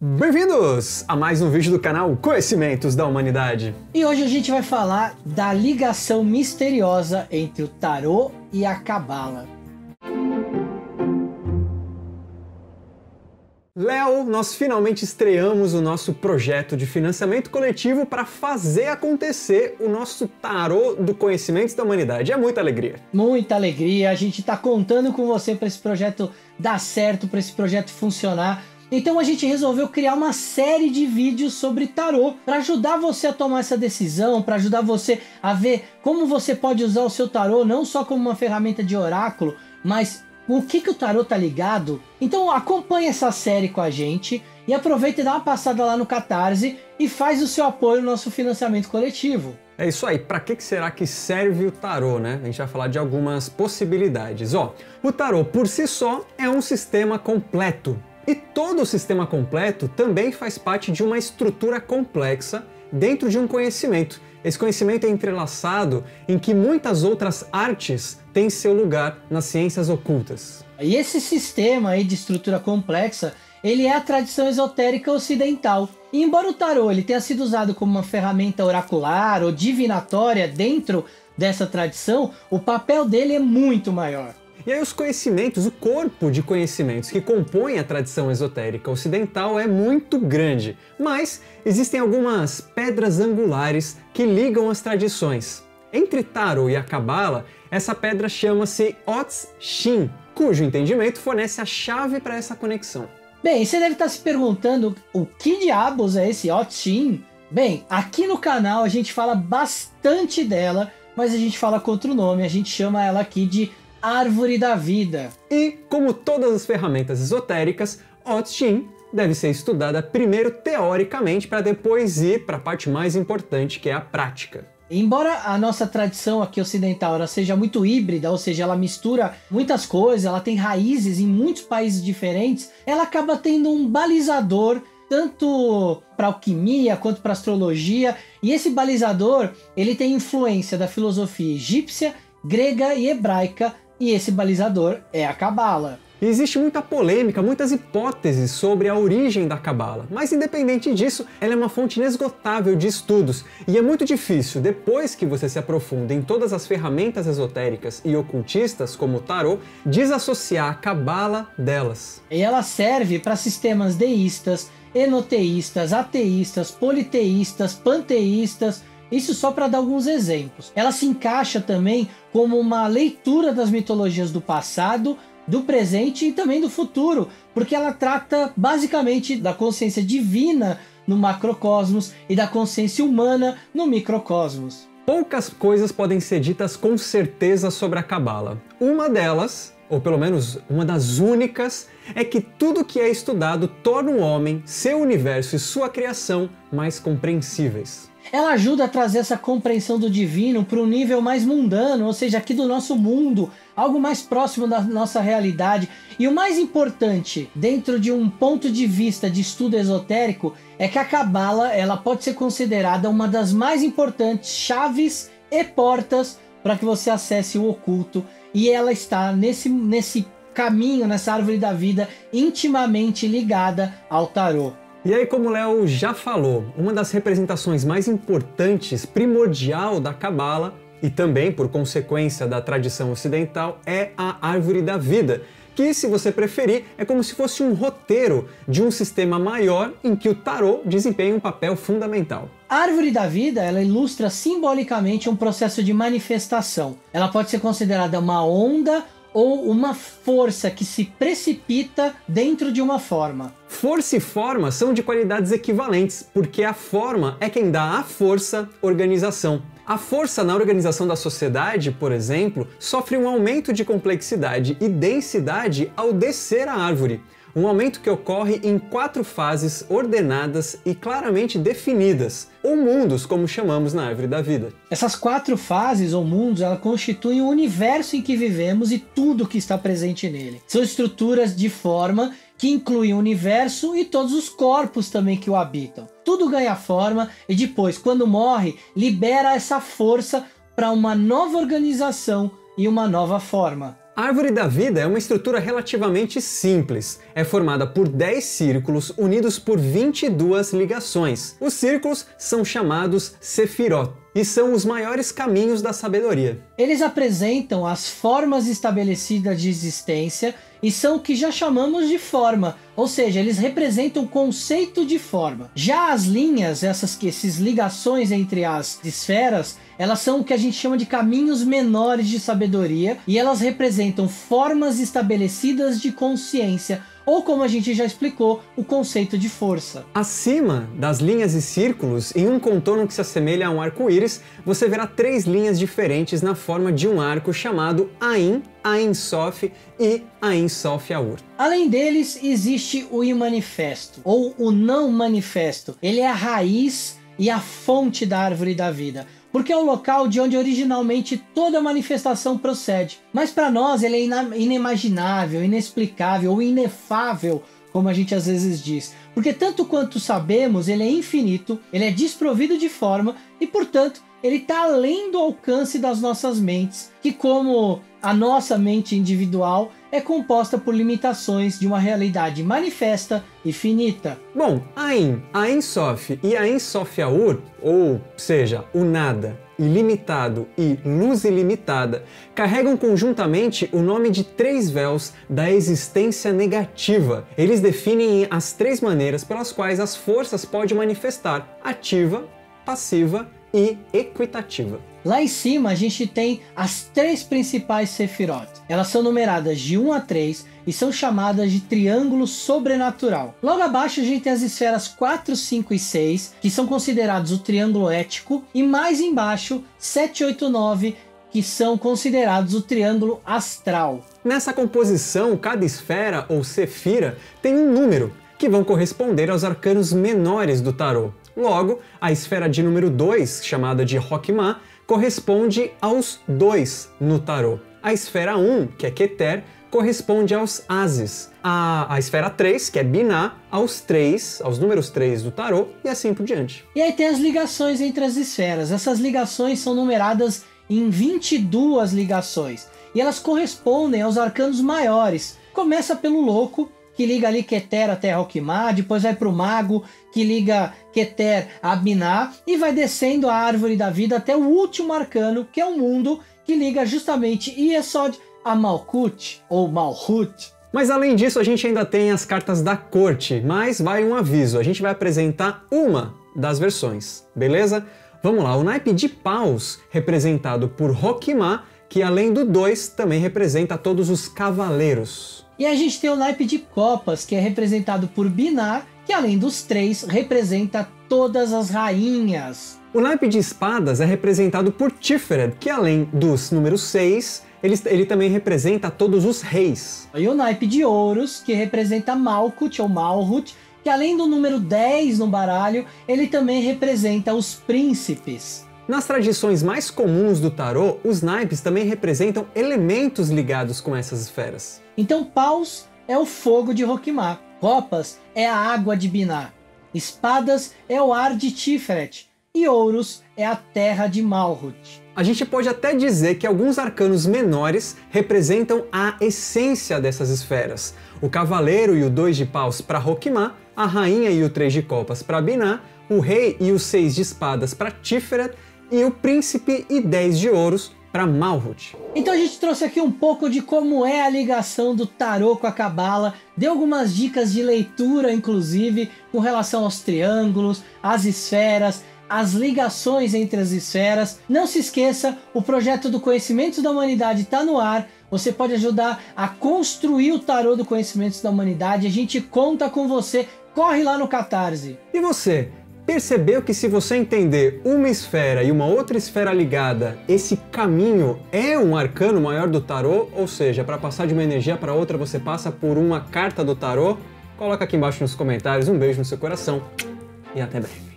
Bem-vindos a mais um vídeo do canal Conhecimentos da Humanidade. E hoje a gente vai falar da ligação misteriosa entre o tarô e a cabala. Léo, nós finalmente estreamos o nosso projeto de financiamento coletivo para fazer acontecer o nosso tarô do Conhecimentos da Humanidade. É muita alegria. Muita alegria, a gente está contando com você para esse projeto dar certo, para esse projeto funcionar. Então a gente resolveu criar uma série de vídeos sobre tarô para ajudar você a tomar essa decisão, para ajudar você a ver como você pode usar o seu tarô não só como uma ferramenta de oráculo, mas o que o tarô tá ligado. Então acompanhe essa série com a gente e aproveita e dá uma passada lá no Catarse e faz o seu apoio no nosso financiamento coletivo. É isso aí, para que será que serve o tarô, né? A gente vai falar de algumas possibilidades. O tarô por si só é um sistema completo. E todo o sistema completo também faz parte de uma estrutura complexa dentro de um conhecimento. Esse conhecimento é entrelaçado em que muitas outras artes têm seu lugar nas ciências ocultas. E esse sistema aí de estrutura complexa, ele é a tradição esotérica ocidental. E embora o tarô ele tenha sido usado como uma ferramenta oracular ou divinatória dentro dessa tradição, o papel dele é muito maior. E aí os conhecimentos, o corpo de conhecimentos que compõe a tradição esotérica ocidental é muito grande, mas existem algumas pedras angulares que ligam as tradições. Entre tarô e a cabala, essa pedra chama-se Ots Shin, cujo entendimento fornece a chave para essa conexão. Bem, você deve estar se perguntando o que diabos é esse Ots Shin? Bem, aqui no canal a gente fala bastante dela, mas a gente fala com outro nome, a gente chama ela aqui de Árvore da Vida. E, como todas as ferramentas esotéricas, Ots Shin deve ser estudada primeiro teoricamente para depois ir para a parte mais importante, que é a prática. Embora a nossa tradição aqui ocidental ela seja muito híbrida, ou seja, ela mistura muitas coisas, ela tem raízes em muitos países diferentes, ela acaba tendo um balizador tanto para alquimia quanto para astrologia, e esse balizador ele tem influência da filosofia egípcia, grega e hebraica, e esse balizador é a cabala. E existe muita polêmica, muitas hipóteses sobre a origem da cabala, mas independente disso, ela é uma fonte inesgotável de estudos, e é muito difícil, depois que você se aprofunda em todas as ferramentas esotéricas e ocultistas, como o tarô, desassociar a cabala delas. E ela serve para sistemas deístas, enoteístas, ateístas, politeístas, panteístas. Isso só para dar alguns exemplos. Ela se encaixa também como uma leitura das mitologias do passado, do presente e também do futuro, porque ela trata basicamente da consciência divina no macrocosmos e da consciência humana no microcosmos. Poucas coisas podem ser ditas com certeza sobre a cabala. Uma delas, ou pelo menos uma das únicas, é que tudo que é estudado torna o homem, seu universo e sua criação mais compreensíveis. Ela ajuda a trazer essa compreensão do divino para um nível mais mundano, ou seja, aqui do nosso mundo, algo mais próximo da nossa realidade. E o mais importante, dentro de um ponto de vista de estudo esotérico, é que a cabala ela pode ser considerada uma das mais importantes chaves e portas para que você acesse o oculto. E ela está nesse caminho, nessa árvore da vida, intimamente ligada ao tarô. E aí, como o Léo já falou, uma das representações mais importantes, primordial da cabala, e também por consequência da tradição ocidental, é a Árvore da Vida, que, se você preferir, é como se fosse um roteiro de um sistema maior em que o tarô desempenha um papel fundamental. A Árvore da Vida, ela ilustra simbolicamente um processo de manifestação. Ela pode ser considerada uma onda ou uma força que se precipita dentro de uma forma. Força e forma são de qualidades equivalentes, porque a forma é quem dá à força organização. A força na organização da sociedade, por exemplo, sofre um aumento de complexidade e densidade ao descer a árvore. Um aumento que ocorre em 4 fases ordenadas e claramente definidas, ou mundos, como chamamos na Árvore da Vida. Essas 4 fases ou mundos, ela constituem o universo em que vivemos e tudo que está presente nele. São estruturas de forma que incluem o universo e todos os corpos também que o habitam. Tudo ganha forma e depois, quando morre, libera essa força para uma nova organização e uma nova forma. A árvore da vida é uma estrutura relativamente simples. É formada por 10 círculos unidos por 22 ligações. Os círculos são chamados Sefirot e são os maiores caminhos da sabedoria. Eles apresentam as formas estabelecidas de existência e são o que já chamamos de forma, ou seja, eles representam o conceito de forma. Já as linhas, essas ligações entre as esferas, elas são o que a gente chama de caminhos menores de sabedoria e elas representam formas estabelecidas de consciência, ou como a gente já explicou, o conceito de força. Acima das linhas e círculos, em um contorno que se assemelha a um arco-íris, você verá 3 linhas diferentes na forma de um arco chamado Ain, Ain Sof e Ain Sof Aur. Além deles, existe o imanifesto, ou o não manifesto. Ele é a raiz e a fonte da árvore da vida, porque é o local de onde originalmente toda manifestação procede. Mas para nós ele é inimaginável, inexplicável ou inefável, como a gente às vezes diz. Porque tanto quanto sabemos, ele é infinito, ele é desprovido de forma e, portanto, ele está além do alcance das nossas mentes, que como a nossa mente individual é composta por limitações de uma realidade manifesta e finita. Bom, Ain, Ain Sof e Ain Sof Aur, ou seja, o nada, ilimitado e luz ilimitada, carregam conjuntamente o nome de 3 véus da existência negativa. Eles definem as 3 maneiras pelas quais as forças podem manifestar: ativa, passiva e equitativa. Lá em cima a gente tem as 3 principais Sefirot. Elas são numeradas de 1 a 3 e são chamadas de triângulo sobrenatural. Logo abaixo a gente tem as esferas 4, 5 e 6, que são considerados o triângulo ético, e mais embaixo 7, 8, 9, que são considerados o triângulo astral. Nessa composição, cada esfera ou sefira tem um número, que vão corresponder aos arcanos menores do tarô. Logo, a esfera de número 2, chamada de Rokhmah, corresponde aos 2 no tarô. A esfera 1, que é Keter, corresponde aos Ases. A esfera 3, que é Binah, aos números 3 do tarô e assim por diante. E aí tem as ligações entre as esferas. Essas ligações são numeradas em 22 ligações e elas correspondem aos arcanos maiores. Começa pelo louco, que liga ali Keter até Rokhmah, depois vai para o mago, que liga Keter a Binah, e vai descendo a árvore da vida até o último arcano, que é o mundo, que liga justamente Yesod a Malkuth, ou Malhut. Mas além disso, a gente ainda tem as cartas da corte, mas vai um aviso, a gente vai apresentar uma das versões, beleza? Vamos lá, o naipe de paus, representado por Rokhmah, que além do 2 também representa todos os cavaleiros. E a gente tem o naipe de copas, que é representado por Binah, que além dos 3 representa todas as rainhas. O naipe de espadas é representado por Tiferet, que além dos números 6, ele também representa todos os reis. E o naipe de ouros, que representa Malkuth ou Malhut, que além do número 10 no baralho, ele também representa os príncipes. Nas tradições mais comuns do tarô, os naipes também representam elementos ligados com essas esferas. Então paus é o fogo de Rokhmah, copas é a água de Binah, espadas é o ar de Tiferet e ouros é a terra de Malhut. A gente pode até dizer que alguns arcanos menores representam a essência dessas esferas. O cavaleiro e o 2 de paus para Rokhmah, a rainha e o 3 de copas para Binah, o rei e o 6 de espadas para Tiferet e o príncipe e 10 de ouros para Malhut. Então a gente trouxe aqui um pouco de como é a ligação do tarô com a cabala, deu algumas dicas de leitura, inclusive, com relação aos triângulos, às esferas, as ligações entre as esferas. Não se esqueça, o projeto do Conhecimentos da Humanidade está no ar. Você pode ajudar a construir o tarô do Conhecimentos da Humanidade. A gente conta com você. Corre lá no Catarse. E você? Percebeu que se você entender uma esfera e uma outra esfera ligada, esse caminho é um arcano maior do tarô? Ou seja, para passar de uma energia para outra você passa por uma carta do tarô? Coloca aqui embaixo nos comentários. Um beijo no seu coração e até breve.